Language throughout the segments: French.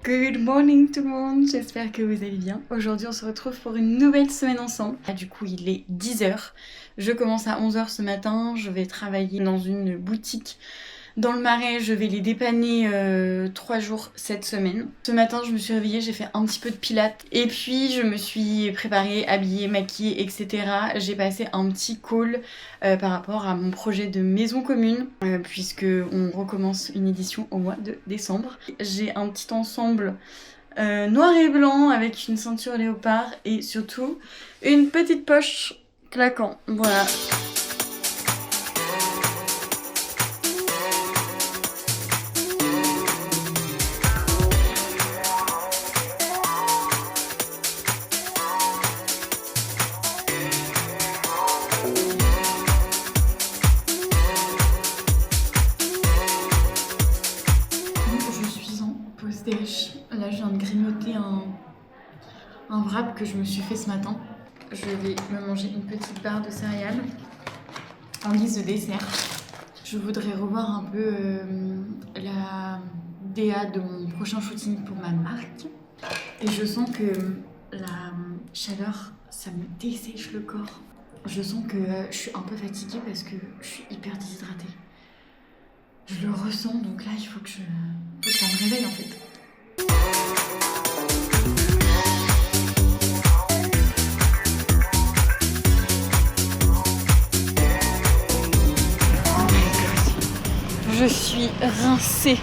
Good morning tout le monde, j'espère que vous allez bien. Aujourd'hui on se retrouve pour une nouvelle semaine ensemble. Du coup il est 10h, je commence à 11h ce matin, je vais travailler dans une boutique dans le Marais, je vais les dépanner 3 jours cette semaine. Ce matin je me suis réveillée, j'ai fait un petit peu de pilates et puis je me suis préparée, habillée, maquillée, etc. J'ai passé un petit call par rapport à mon projet de maison commune puisque on recommence une édition au mois de décembre. J'ai un petit ensemble noir et blanc avec une ceinture léopard et surtout une petite poche claquant. Voilà. Là je viens de grignoter un wrap que je me suis fait ce matin. Je vais me manger une petite barre de céréales en guise de dessert. Je voudrais revoir un peu la DA de mon prochain shooting pour ma marque. Et je sens que la chaleur, ça me dessèche le corps. Je sens que je suis un peu fatiguée parce que je suis hyper déshydratée. Je le ressens, donc là il faut que ça me réveille en fait. Je suis rincée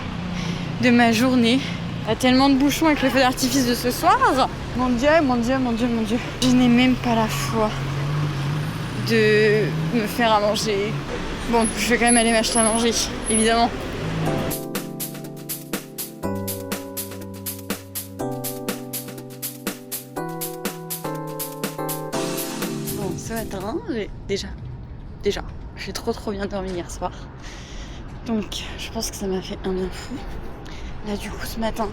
de ma journée. Il y a tellement de bouchons avec le feu d'artifice de ce soir. Mon Dieu, mon Dieu, mon Dieu, mon Dieu. Je n'ai même pas la foi de me faire à manger. Bon, je vais quand même aller m'acheter à manger, évidemment. Bon, ce matin, j'ai trop bien dormi hier soir. Donc, je pense que ça m'a fait un bien fou. Là, du coup, ce matin,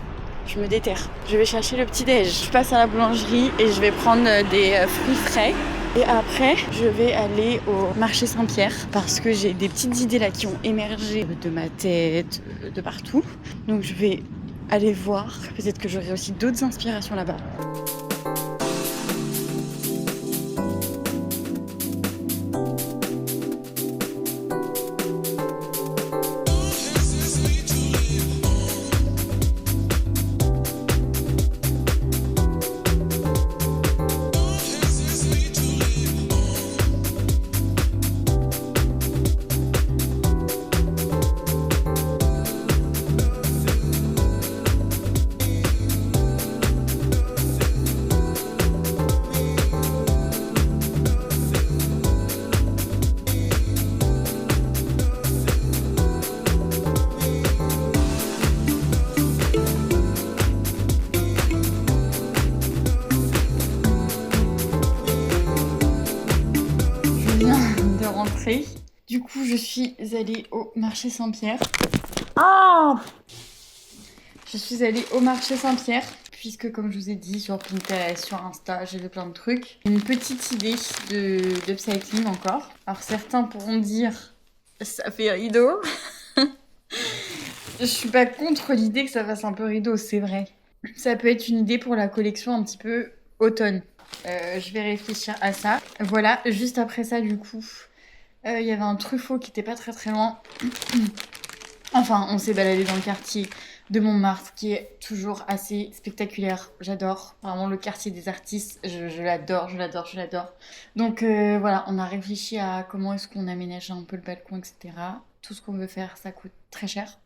je me déterre. Je vais chercher le petit-déj. Je passe à la boulangerie et je vais prendre des fruits frais. Et après, je vais aller au marché Saint-Pierre parce que j'ai des petites idées là qui ont émergé de ma tête, de partout. Donc, je vais aller voir. Peut-être que j'aurai aussi d'autres inspirations là-bas. Du coup, je suis allée au marché Saint-Pierre. Je suis allée au marché Saint-Pierre puisque, comme je vous ai dit, sur Pinterest, sur Insta, j'ai vu plein de trucs. Une petite idée d'upcycling encore. Alors certains pourront dire ça fait rideau. Je suis pas contre l'idée que ça fasse un peu rideau, c'est vrai. Ça peut être une idée pour la collection un petit peu automne. Je vais réfléchir à ça. Voilà, juste après ça, du coup, il y avait un Truffaut qui était pas très loin. Enfin, on s'est baladé dans le quartier de Montmartre qui est toujours assez spectaculaire. J'adore vraiment le quartier des artistes. Je l'adore. Donc voilà, on a réfléchi à comment est-ce qu'on aménage un peu le balcon, etc. Tout ce qu'on veut faire, ça coûte très cher.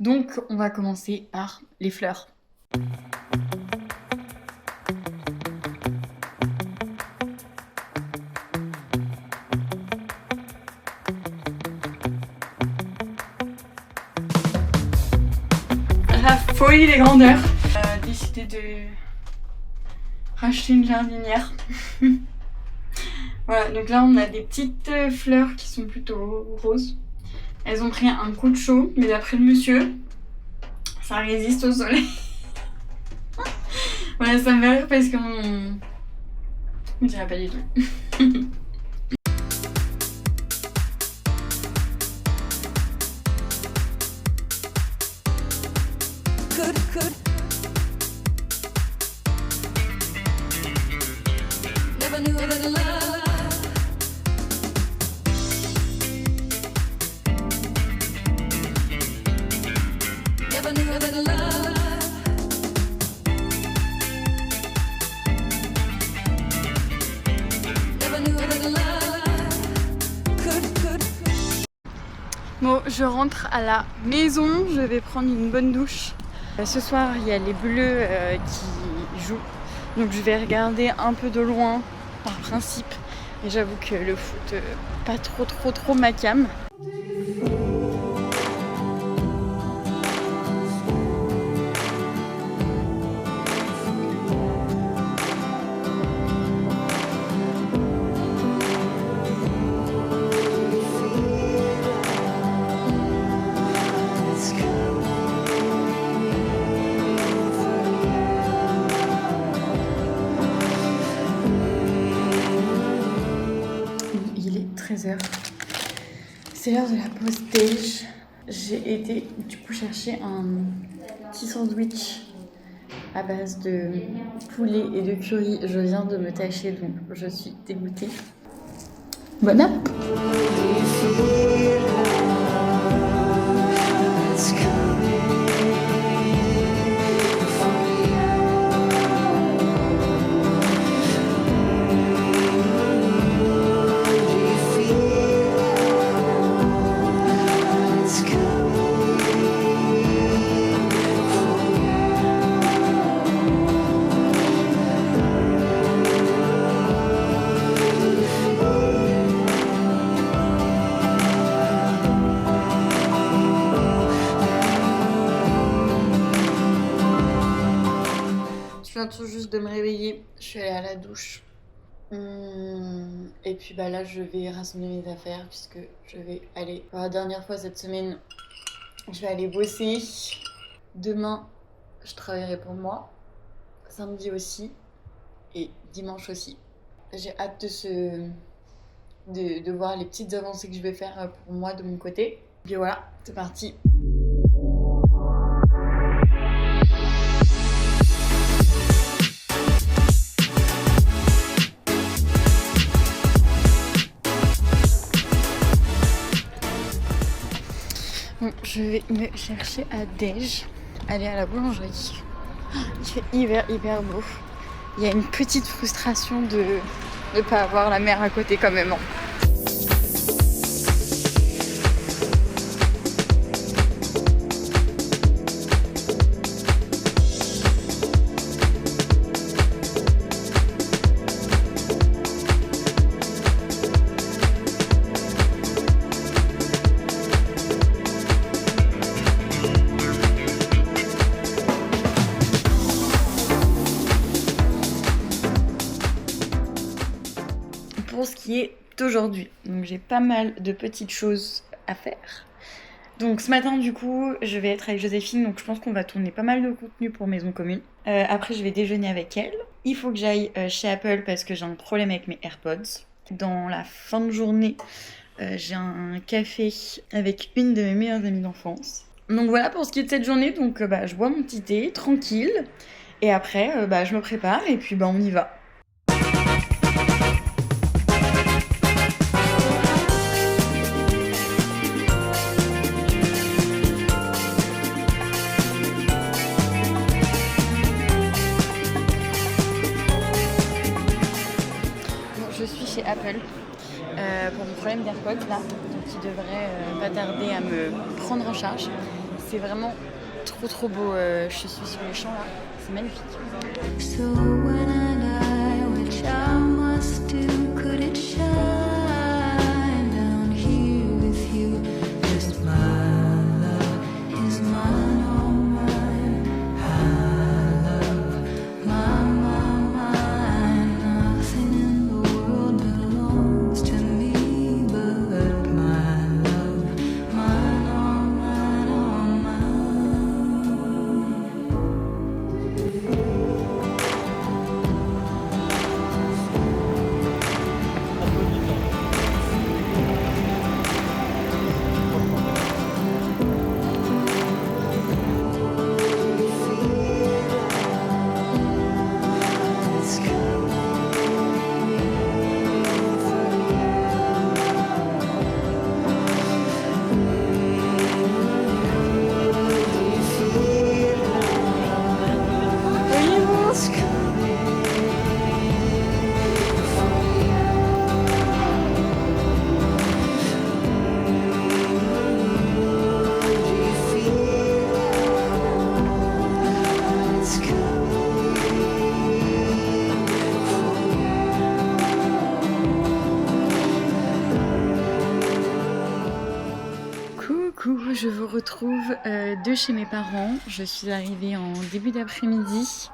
Donc on va commencer par les fleurs. La folie des grandeurs. J'ai décidé de racheter une jardinière. Voilà, donc là on a des petites fleurs qui sont plutôt roses. Elles ont pris un coup de chaud, mais d'après le monsieur, ça résiste au soleil. Voilà, ça me fait rire parce qu'on... On dirait pas du tout. Could could never knew that love never knew that love never knew that love could. Bon, je rentre à la maison, je vais prendre une bonne douche. Ce soir, il y a les Bleus qui jouent, donc je vais regarder un peu de loin par principe. Et j'avoue que le foot, pas trop ma came. Il est 13h. C'est l'heure de la pause déj. J'ai été du coup chercher un petit sandwich à base de poulet et de curry. Je viens de me tâcher donc je suis dégoûtée. Bonne app! Je viens tout juste de me réveiller, je suis allée à la douche. Et puis bah là je vais rassembler mes affaires puisque je vais aller pour la dernière fois cette semaine. Je vais aller bosser. Demain je travaillerai pour moi. Samedi aussi. Et dimanche aussi. J'ai hâte de voir les petites avancées que je vais faire pour moi de mon côté. Et puis voilà, c'est parti. Bon, je vais me chercher à déj, aller à la boulangerie. Il fait hyper beau. Il y a une petite frustration de ne pas avoir la mer à côté quand même. Pour ce qui est d'aujourd'hui, donc j'ai pas mal de petites choses à faire. Donc ce matin du coup je vais être avec Joséphine, donc je pense qu'on va tourner pas mal de contenu pour Maison Commune. Après je vais déjeuner avec elle. Il faut que j'aille chez Apple parce que j'ai un problème avec mes AirPods. Dans la fin de journée, j'ai un café avec une de mes meilleures amies d'enfance. Donc voilà pour ce qui est de cette journée, donc je bois mon petit thé, tranquille. Et après je me prépare et puis on y va. Je suis chez Apple pour mon problème d'AirPods là, donc il devrait pas tarder à me prendre en charge. C'est vraiment trop beau, je suis sur les champs là, c'est magnifique. So when I die, which I must do, could it shine down here with you? Just my love is mine, all mine. I love mine, nothing in the world belongs to me but my love, mine, all mine, all mine. Coucou, je vous retrouve de chez mes parents. Je suis arrivée en début d'après-midi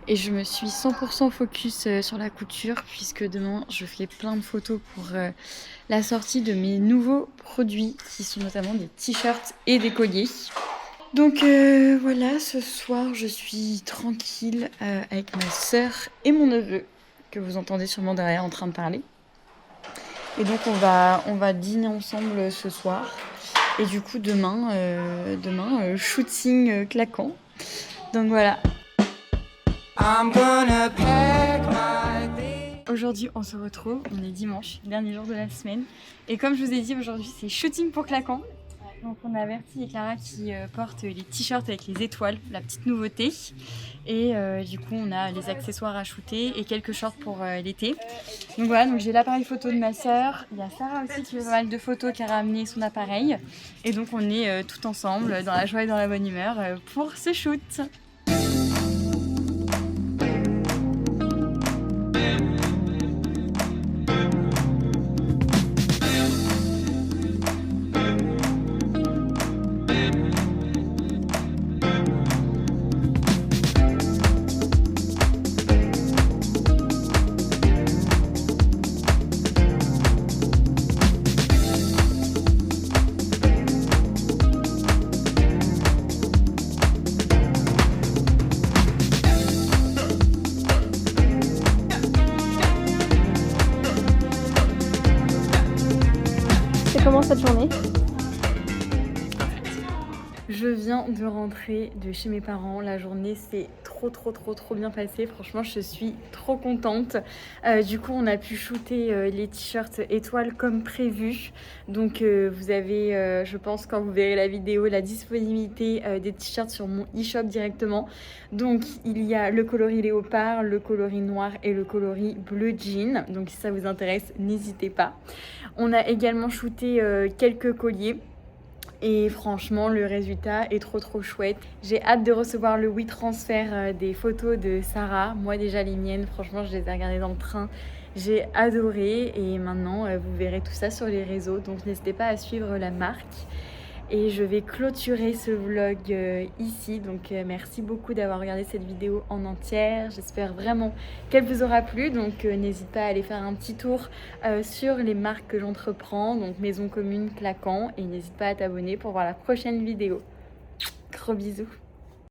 et je me suis 100% focus sur la couture puisque demain je fais plein de photos pour la sortie de mes nouveaux produits qui sont notamment des t-shirts et des colliers. Donc voilà, ce soir je suis tranquille avec ma sœur et mon neveu que vous entendez sûrement derrière en train de parler. Et donc on va dîner ensemble ce soir. Et du coup demain shooting claquant. Donc voilà. Aujourd'hui on se retrouve, on est dimanche, dernier jour de la semaine. Et comme je vous ai dit, aujourd'hui c'est shooting pour claquant. Donc on a Verti et Clara qui portent les t-shirts avec les étoiles, la petite nouveauté. Et du coup on a les accessoires à shooter et quelques shorts pour l'été. Donc voilà, donc j'ai l'appareil photo de ma sœur. Il y a Sarah aussi qui fait pas mal de photos, qui a ramené son appareil. Et donc on est tout ensemble dans la joie et dans la bonne humeur pour ce shoot. Comment cette journée? Je viens de rentrer de chez mes parents. La journée s'est trop bien passée. Franchement, je suis trop contente. Du coup, on a pu shooter les t-shirts étoiles comme prévu. Donc, vous avez, je pense, quand vous verrez la vidéo, la disponibilité des t-shirts sur mon e-shop directement. Donc, il y a le coloris léopard, le coloris noir et le coloris bleu jean. Donc, si ça vous intéresse, n'hésitez pas. On a également shooté quelques colliers. Et franchement, le résultat est trop chouette. J'ai hâte de recevoir le WeTransfer des photos de Sarah. Moi déjà les miennes, franchement, je les ai regardées dans le train. J'ai adoré et maintenant, vous verrez tout ça sur les réseaux. Donc n'hésitez pas à suivre la marque. Et je vais clôturer ce vlog ici. Donc merci beaucoup d'avoir regardé cette vidéo en entière. J'espère vraiment qu'elle vous aura plu. Donc n'hésite pas à aller faire un petit tour sur les marques que j'entreprends. Donc Maison Commune, Claquant. Et n'hésite pas à t'abonner pour voir la prochaine vidéo. Gros bisous.